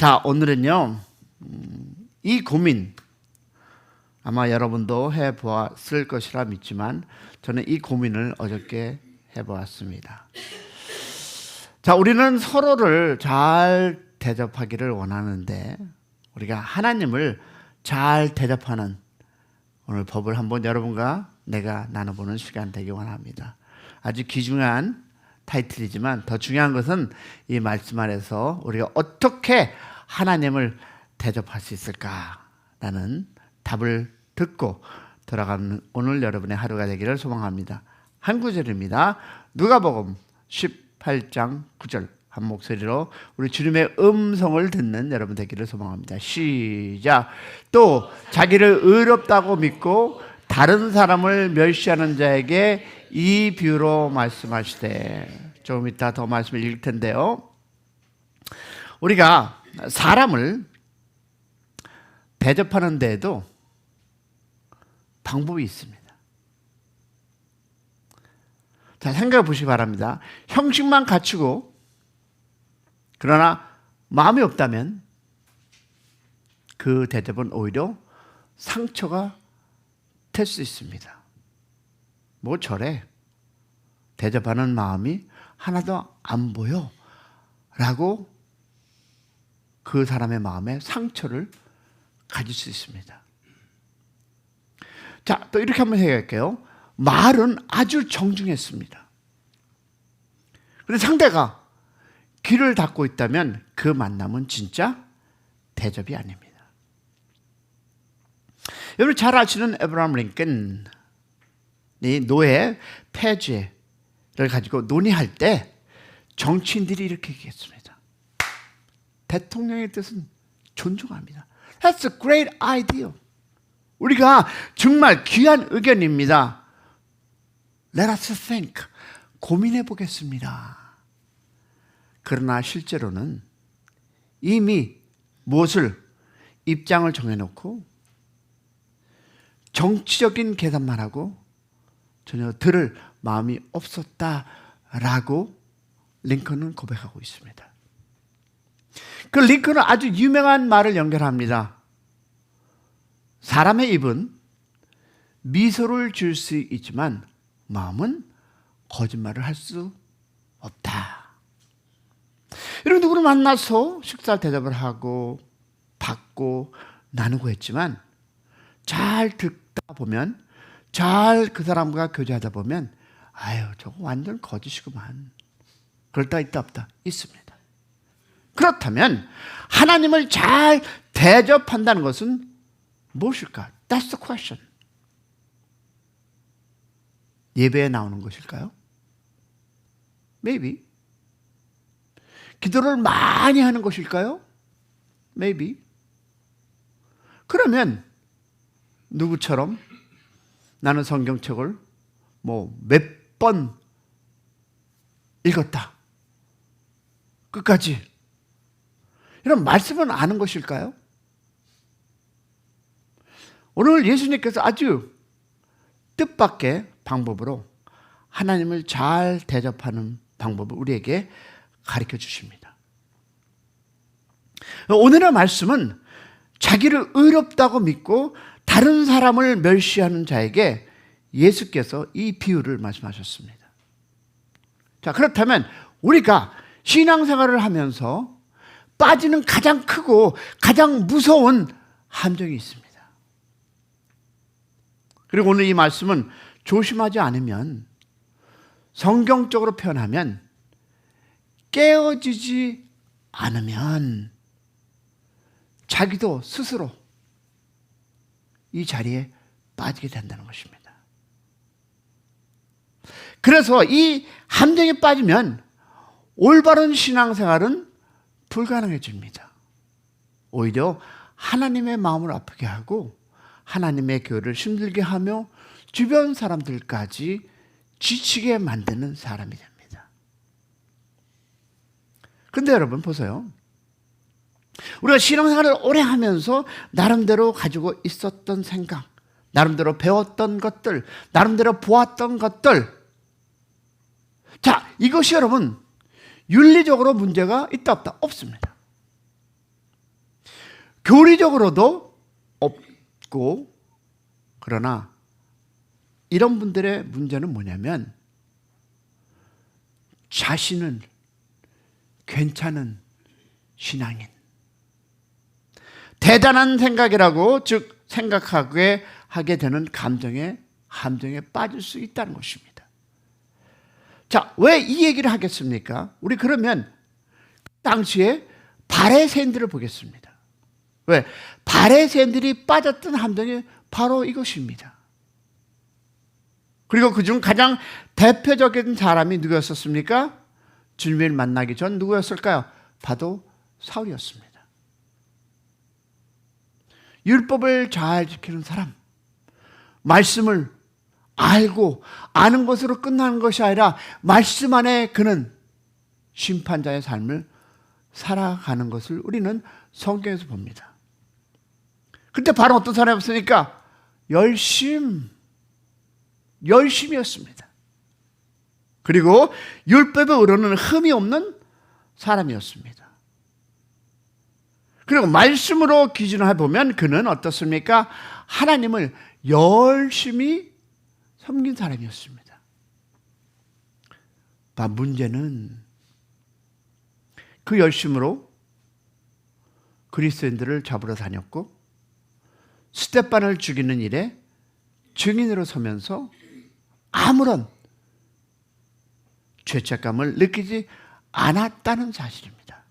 자, 오늘은요, 이 고민, 아마 여러분도 해보았을 것이라 믿지만, 저는 이 고민을 어저께 해보았습니다. 자, 우리는 서로를 잘 대접하기를 원하는데, 우리가 하나님을 잘 대접하는 오늘 법을 한번 여러분과 내가 나눠보는 시간 되기 원합니다. 아주 귀중한 타이틀이지만 더 중요한 것은 이 말씀 안에서 우리가 어떻게 하나님을 대접할 수 있을까라는 답을 듣고 돌아가는 오늘 여러분의 하루가 되기를 소망합니다. 한 구절입니다. 누가복음 18장 9절 한 목소리로 우리 주님의 음성을 듣는 여러분 되기를 소망합니다. 시작. 또 자기를 의롭다고 믿고 다른 사람을 멸시하는 자에게 이 비유로 말씀하시되, 조금 이따 더 말씀을 읽을 텐데요, 우리가 사람을 대접하는 데에도 방법이 있습니다. 자, 생각해 보시기 바랍니다. 형식만 갖추고 그러나 마음이 없다면 그 대접은 오히려 상처가 될 수 있습니다. 뭐 저래, 대접하는 마음이 하나도 안 보여 라고 그 사람의 마음에 상처를 가질 수 있습니다. 자, 또 이렇게 한번 해볼게요. 말은 아주 정중했습니다. 그런데 상대가 귀를 닫고 있다면 그 만남은 진짜 대접이 아닙니다. 여러분 잘 아시는 에브라함 링컨이 노예 폐지를 가지고 논의할 때 정치인들이 이렇게 얘기했습니다. 대통령의 뜻은 존중합니다. That's a great idea. 우리가 정말 귀한 의견입니다. Let us think. 고민해 보겠습니다. 그러나 실제로는 이미 무엇을 입장을 정해놓고 정치적인 계산만 하고 전혀 들을 마음이 없었다라고 링컨은 고백하고 있습니다. 그 링컨은 아주 유명한 말을 연결합니다. 사람의 입은 미소를 줄 수 있지만 마음은 거짓말을 할 수 없다. 여러분 누구를 만나서 식사 대접을 하고 받고 나누고 했지만 잘 듣다 보면, 잘 그 사람과 교제하다 보면 아유 저거 완전 거짓이구만. 그럴 때가 있다 없다? 있습니다. 그렇다면 하나님을 잘 대접한다는 것은 무엇일까? That's the question. 예배에 나오는 것일까요? Maybe. 기도를 많이 하는 것일까요? Maybe. 그러면 누구처럼 나는 성경책을 뭐 몇 번 읽었다, 끝까지, 이런 말씀은 아는 것일까요? 오늘 예수님께서 아주 뜻밖의 방법으로 하나님을 잘 대접하는 방법을 우리에게 가르쳐 주십니다. 오늘의 말씀은 자기를 의롭다고 믿고 다른 사람을 멸시하는 자에게 예수께서 이 비유를 말씀하셨습니다. 자, 그렇다면 우리가 신앙생활을 하면서 빠지는 가장 크고 가장 무서운 함정이 있습니다. 그리고 오늘 이 말씀은 조심하지 않으면, 성경적으로 표현하면 깨어지지 않으면 자기도 스스로 이 자리에 빠지게 된다는 것입니다. 그래서 이 함정에 빠지면 올바른 신앙생활은 불가능해집니다. 오히려 하나님의 마음을 아프게 하고 하나님의 교회를 힘들게 하며 주변 사람들까지 지치게 만드는 사람이 됩니다. 그런데 여러분 보세요. 우리가 신앙생활을 오래 하면서 나름대로 가지고 있었던 생각, 나름대로 배웠던 것들, 나름대로 보았던 것들, 자, 이것이 여러분 윤리적으로 문제가 있다 없다? 없습니다. 교리적으로도 없고, 그러나 이런 분들의 문제는 뭐냐면 자신은 괜찮은 신앙인, 대단한 생각이라고 즉 생각하게 하게 되는 함정에 빠질 수 있다는 것입니다. 자, 왜 이 얘기를 하겠습니까? 우리 그러면 당시에 바리새인들을 보겠습니다. 왜? 바리새인들이 빠졌던 함정이 바로 이것입니다. 그리고 그중 가장 대표적인 사람이 누구였었습니까? 주님을 만나기 전 누구였을까요? 바로 사울이었습니다. 율법을 잘 지키는 사람, 말씀을 알고 아는 것으로 끝나는 것이 아니라 말씀 안에 그는 심판자의 삶을 살아가는 것을 우리는 성경에서 봅니다. 그때 바로 어떤 사람이었습니까? 열심이었습니다. 그리고 율법에 의로는 흠이 없는 사람이었습니다. 그리고 말씀으로 기준을 해보면 그는 어떻습니까? 하나님을 열심히 섬긴 사람이었습니다. 문제는 그 열심으로 그리스도인들을 잡으러 다녔고 스데반을 죽이는 일에 증인으로 서면서 아무런 죄책감을 느끼지 않았다는 사실입니다.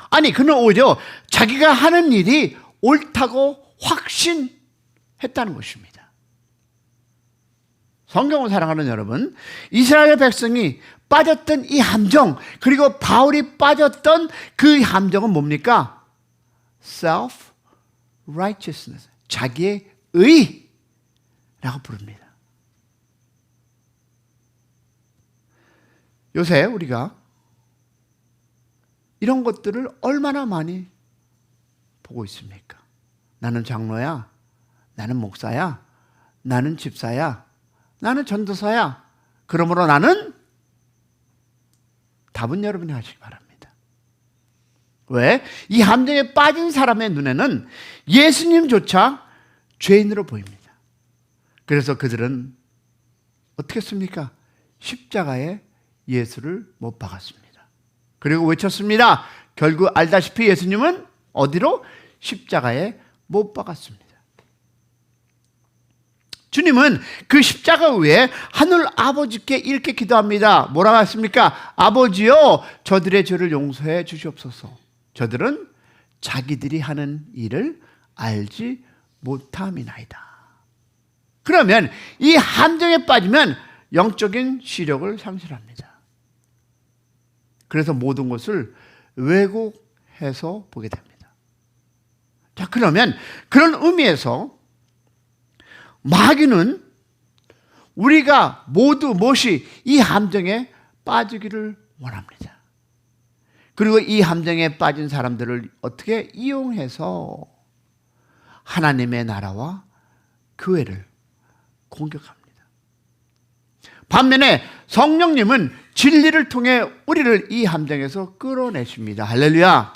아니, 그는 오히려 자기가 하는 일이 옳다고 확신했다는 것입니다. 성경을 사랑하는 여러분, 이스라엘 백성이 빠졌던 이 함정, 그리고 바울이 빠졌던 그 함정은 뭡니까? self-righteousness, 자기의 의라고 부릅니다. 요새 우리가 이런 것들을 얼마나 많이 보고 있습니까? 나는 장로야, 나는 목사야, 나는 집사야, 나는 전도사야. 그러므로 나는, 답은 여러분이 하시기 바랍니다. 왜? 이 함정에 빠진 사람의 눈에는 예수님조차 죄인으로 보입니다. 그래서 그들은 어떻게 했습니까? 십자가에 예수를 못 박았습니다. 그리고 외쳤습니다. 결국 알다시피 예수님은 어디로? 십자가에 못 박았습니다. 주님은 그 십자가 위에 하늘 아버지께 이렇게 기도합니다. 뭐라고 했습니까? 아버지요, 저들의 죄를 용서해 주시옵소서. 저들은 자기들이 하는 일을 알지 못함이나이다. 그러면 이 함정에 빠지면 영적인 시력을 상실합니다. 그래서 모든 것을 왜곡해서 보게 됩니다. 자, 그러면 그런 의미에서 마귀는 우리가 모두 이 함정에 빠지기를 원합니다. 그리고 이 함정에 빠진 사람들을 어떻게 이용해서 하나님의 나라와 교회를 공격합니다. 반면에 성령님은 진리를 통해 우리를 이 함정에서 끌어내십니다. 할렐루야.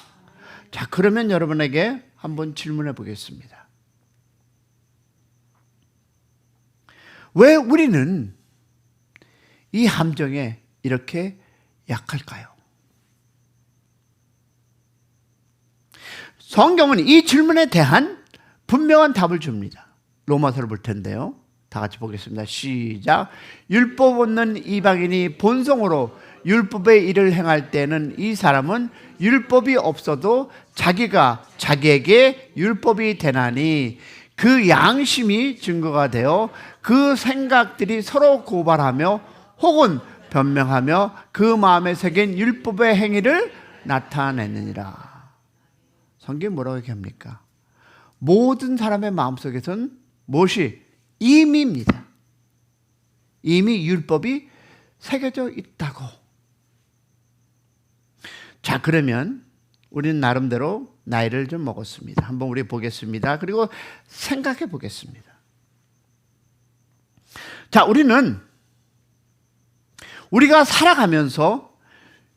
자, 그러면 여러분에게 한번 질문해 보겠습니다. 왜 우리는 이 함정에 이렇게 약할까요? 성경은 이 질문에 대한 분명한 답을 줍니다. 로마서를 볼 텐데요. 다 같이 보겠습니다. 시작. 율법 없는 이방인이 본성으로 율법의 일을 행할 때는 이 사람은 율법이 없어도 자기가 자기에게 율법이 되나니 그 양심이 증거가 되어 그 생각들이 서로 고발하며 혹은 변명하며 그 마음에 새긴 율법의 행위를 나타내느니라. 성경이 뭐라고 얘기합니까? 모든 사람의 마음속에서는 무엇이 임의입니다. 이미 율법이 새겨져 있다고. 자, 그러면 우리는 나름대로 나이를 좀 먹었습니다. 한번 우리 보겠습니다. 그리고 생각해 보겠습니다. 자, 우리가 살아가면서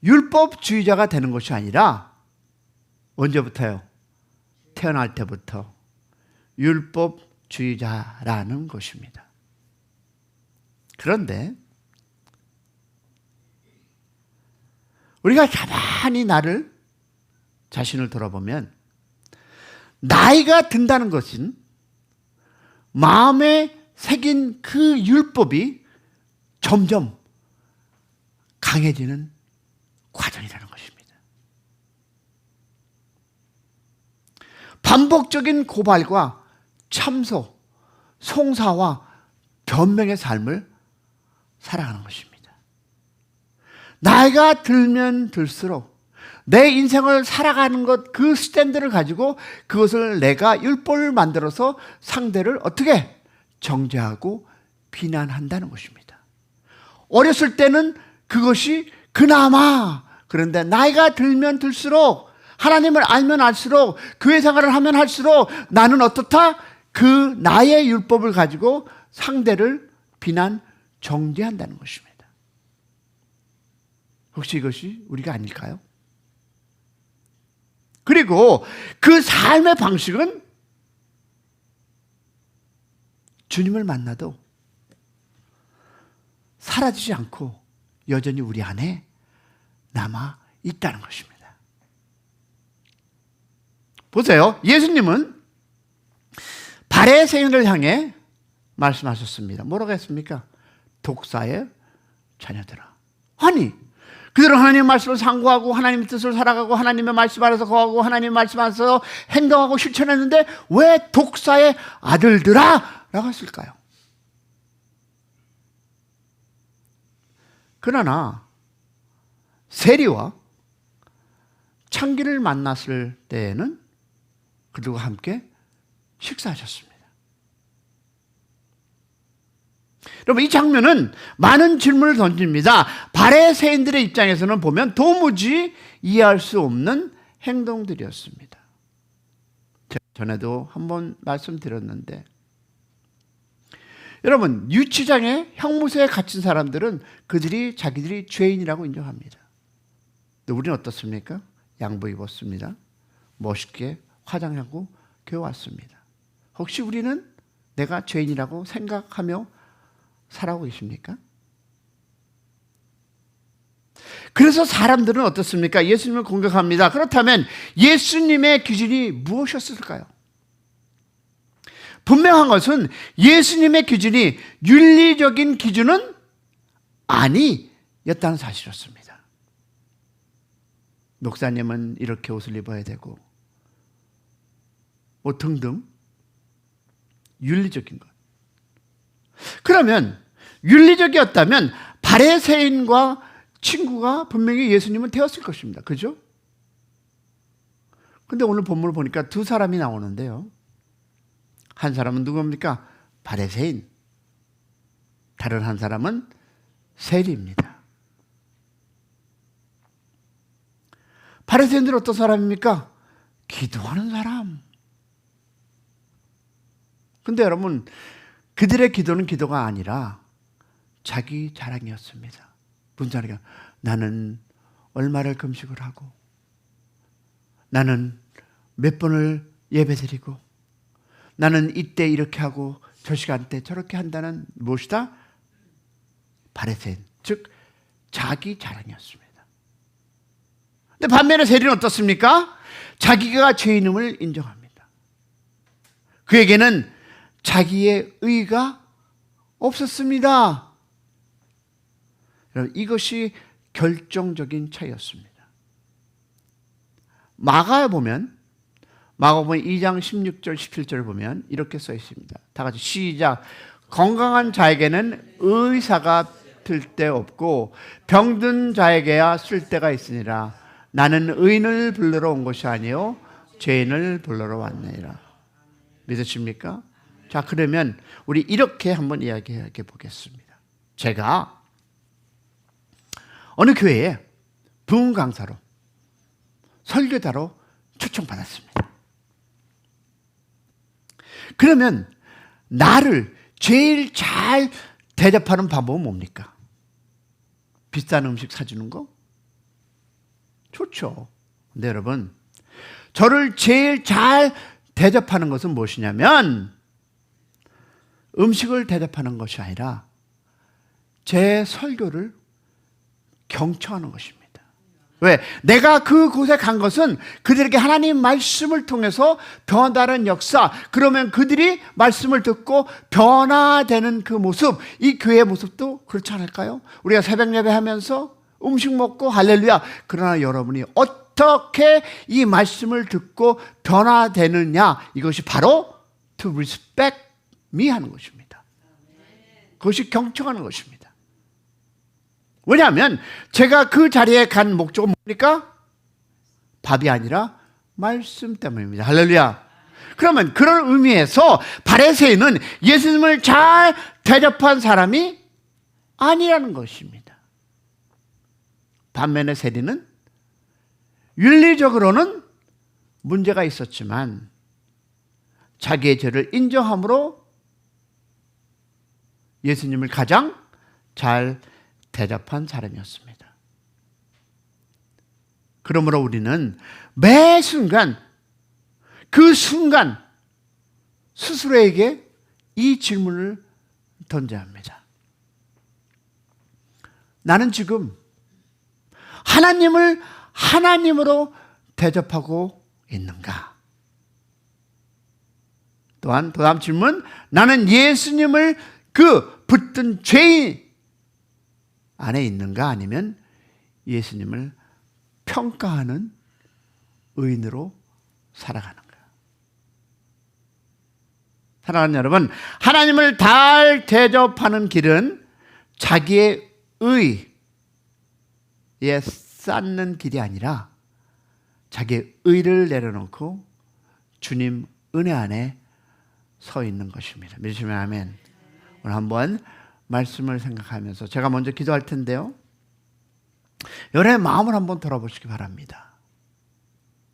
율법주의자가 되는 것이 아니라 언제부터요? 태어날 때부터 율법주의자라는 것입니다. 그런데 우리가 가만히 자신을 돌아보면 나이가 든다는 것은 마음에 새긴 그 율법이 점점 강해지는 과정이라는 것입니다. 반복적인 고발과 참소, 송사와 변명의 삶을 살아가는 것입니다. 나이가 들면 들수록 내 인생을 살아가는 것, 그 스탠드를 가지고 그것을 내가 율법을 만들어서 상대를 어떻게 정죄하고 비난한다는 것입니다. 어렸을 때는 그것이 그나마, 그런데 나이가 들면 들수록, 하나님을 알면 알수록, 교회 생활을 하면 할수록 나는 어떻다? 그 나의 율법을 가지고 상대를 비난, 정죄한다는 것입니다. 혹시 이것이 우리가 아닐까요? 그리고 그 삶의 방식은 주님을 만나도 사라지지 않고 여전히 우리 안에 남아 있다는 것입니다. 보세요. 예수님은 바리새인을 향해 말씀하셨습니다. 뭐라고 했습니까? 독사의 자녀들아. 아니, 그들은 하나님의 말씀을 상고하고 하나님의 뜻을 살아가고 하나님의 말씀 안에서 거하고 하나님의 말씀 안에서 행동하고 실천했는데 왜 독사의 아들들아? 라고 했을까요? 그러나 세리와 창기를 만났을 때에는 그들과 함께 식사하셨습니다. 여러분, 이 장면은 많은 질문을 던집니다. 바리새인들의 입장에서는 보면 도무지 이해할 수 없는 행동들이었습니다. 전에도 한번 말씀드렸는데, 여러분, 유치장에 형무소에 갇힌 사람들은 그들이 자기들이 죄인이라고 인정합니다. 근데 우리는 어떻습니까? 양복 입었습니다. 멋있게 화장하고 교회 왔습니다. 혹시 우리는 내가 죄인이라고 생각하며 살아오고 계십니까? 그래서 사람들은 어떻습니까? 예수님을 공격합니다. 그렇다면 예수님의 기준이 무엇이었을까요? 분명한 것은 예수님의 기준이 윤리적인 기준은 아니었다는 사실이었습니다. 목사님은 이렇게 옷을 입어야 되고 뭐 등등 윤리적인 것. 그러면 윤리적이었다면 바리새인과 친구가 분명히 예수님은 되었을 것입니다. 그죠? 근데 오늘 본문을 보니까 두 사람이 나오는데요. 한 사람은 누굽니까? 바리새인. 다른 한 사람은 세리입니다. 바리새인들은 어떤 사람입니까? 기도하는 사람. 근데 여러분, 그들의 기도는 기도가 아니라 자기 자랑이었습니다. 무슨 자랑이야? 나는 얼마를 금식을 하고, 나는 몇 번을 예배드리고, 나는 이때 이렇게 하고 저 시간대 저렇게 한다는 무엇이다? 바리새인, 즉 자기 자랑이었습니다. 근데 반면에 세리는 어떻습니까? 자기가 죄인임을 인정합니다. 그에게는 자기의 의가 없었습니다. 여러분, 이것이 결정적인 차이였습니다. 마가복음 2장 16절 17절을 보면 이렇게 써 있습니다. 다 같이 시작. 건강한 자에게는 의사가 필요 없고 병든 자에게야 쓸데가 있으니라. 나는 의인을 불러러 온 것이 아니요 죄인을 불러러 왔느니라. 믿으십니까? 자, 그러면 우리 이렇게 한번 이야기해 보겠습니다. 제가 어느 교회에 부흥 강사로, 설교자로 초청받았습니다. 그러면 나를 제일 잘 대접하는 방법은 뭡니까? 비싼 음식 사주는 거? 좋죠. 근데 여러분, 저를 제일 잘 대접하는 것은 무엇이냐면 음식을 대접하는 것이 아니라 제 설교를 경청하는 것입니다. 왜? 내가 그곳에 간 것은 그들에게 하나님 말씀을 통해서 변화되는 역사, 그러면 그들이 말씀을 듣고 변화되는 그 모습, 이 교회의 모습도 그렇지 않을까요? 우리가 새벽 예배하면서 음식 먹고 할렐루야. 그러나 여러분이 어떻게 이 말씀을 듣고 변화되느냐, 이것이 바로 to respect me 하는 것입니다. 그것이 경청하는 것입니다. 왜냐하면 제가 그 자리에 간 목적은 뭡니까? 밥이 아니라 말씀 때문입니다. 할렐루야. 그러면 그런 의미에서 바리새인은 예수님을 잘 대접한 사람이 아니라는 것입니다. 반면에 세리는 윤리적으로는 문제가 있었지만 자기의 죄를 인정함으로 예수님을 가장 잘 대접한 사람이었습니다. 그러므로 우리는 매 순간 그 순간 스스로에게 이 질문을 던져야 합니다. 나는 지금 하나님을 하나님으로 대접하고 있는가? 또한 또 다음 질문, 나는 예수님을 그 붙든 죄인 안에 있는가? 아니면 예수님을 평가하는 의인으로 살아가는가? 사랑하는 여러분, 하나님을 잘 대접하는 길은 자기의 의에 쌓는 길이 아니라 자기의 의를 내려놓고 주님 은혜 안에 서 있는 것입니다. 믿으시면 아멘. 오늘 한번 말씀을 생각하면서 제가 먼저 기도할 텐데요. 여러분의 마음을 한번 돌아보시기 바랍니다.